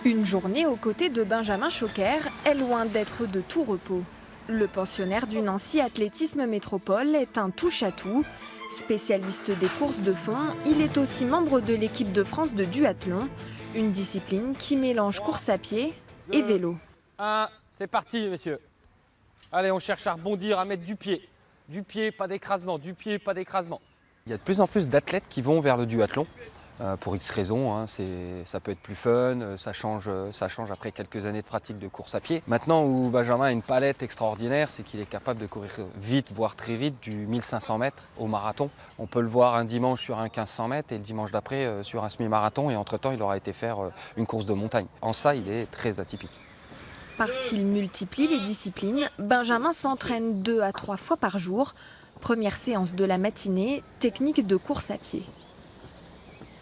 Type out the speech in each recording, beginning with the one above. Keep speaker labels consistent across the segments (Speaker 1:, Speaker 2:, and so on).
Speaker 1: Une journée aux côtés de Benjamin Choquer est loin d'être de tout repos. Le pensionnaire du Nancy Athlétisme Métropole est un touche-à-tout. Spécialiste des courses de fond, il est aussi membre de l'équipe de France de duathlon, une discipline qui mélange course à pied et vélo.
Speaker 2: C'est parti, messieurs. Allez, on cherche à rebondir, à mettre du pied. Du pied, pas d'écrasement, du pied, pas d'écrasement. Il y a de plus en plus d'athlètes qui vont vers le duathlon. Pour X raisons, hein, ça peut être plus fun, ça change après quelques années de pratique de course à pied. Maintenant où Benjamin a une palette extraordinaire, c'est qu'il est capable de courir vite, voire très vite, du 1500 mètres au marathon. On peut le voir un dimanche sur un 1500 mètres et le dimanche d'après sur un semi-marathon, et entre-temps il aura été faire une course de montagne. En ça, il est très atypique.
Speaker 1: Parce qu'il multiplie les disciplines, Benjamin s'entraîne 2 à 3 fois par jour. Première séance de la matinée, technique de course à pied.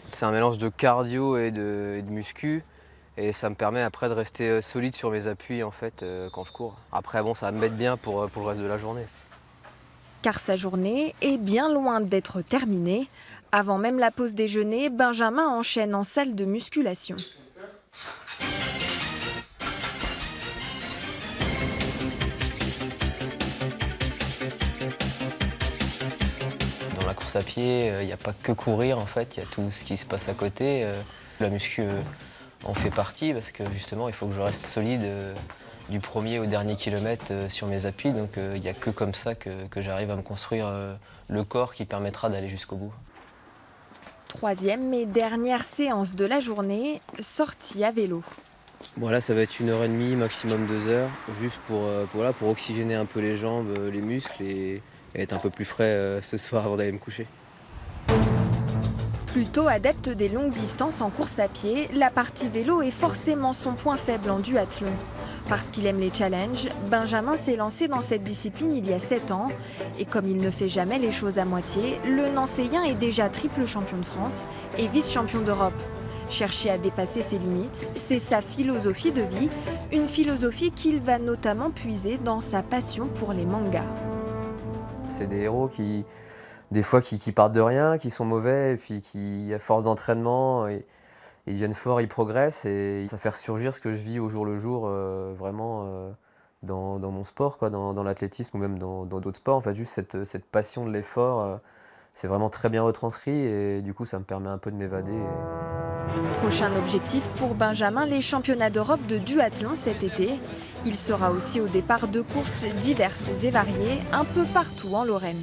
Speaker 3: C'est un mélange de cardio et de muscu, et ça me permet après de rester solide sur mes appuis en fait quand je cours. Après bon, ça va me mettre bien pour le reste de la journée.
Speaker 1: Car sa journée est bien loin d'être terminée. Avant même la pause déjeuner, Benjamin enchaîne en salle de musculation.
Speaker 3: Dans la course à pied, il n'y a pas que courir en fait, il y a tout ce qui se passe à côté. La muscu en fait partie parce que justement il faut que je reste solide du premier au dernier kilomètre sur mes appuis. Donc il n'y a que comme ça que j'arrive à me construire le corps qui permettra d'aller jusqu'au bout.
Speaker 1: Troisième et dernière séance de la journée, sortie à vélo.
Speaker 3: Bon là ça va être 1h30, maximum 2 heures, juste pour oxygéner un peu les jambes, les muscles et être un peu plus frais ce soir avant d'aller me coucher.
Speaker 1: Plutôt adepte des longues distances en course à pied, la partie vélo est forcément son point faible en duathlon. Parce qu'il aime les challenges, Benjamin s'est lancé dans cette discipline il y a 7 ans. Et comme il ne fait jamais les choses à moitié, le Nancéien est déjà triple champion de France et vice-champion d'Europe. Chercher à dépasser ses limites, c'est sa philosophie de vie, une philosophie qu'il va notamment puiser dans sa passion pour les mangas.
Speaker 3: C'est des héros qui partent de rien, qui sont mauvais, et puis qui, à force d'entraînement, ils deviennent forts, ils progressent, et ça fait ressurgir ce que je vis au jour le jour, vraiment dans mon sport, quoi, dans l'athlétisme ou même dans d'autres sports. En fait, juste cette passion de l'effort, c'est vraiment très bien retranscrit, et du coup, ça me permet un peu de m'évader.
Speaker 1: Prochain objectif pour Benjamin, les championnats d'Europe de duathlon cet été. Il sera aussi au départ de courses diverses et variées, un peu partout en Lorraine.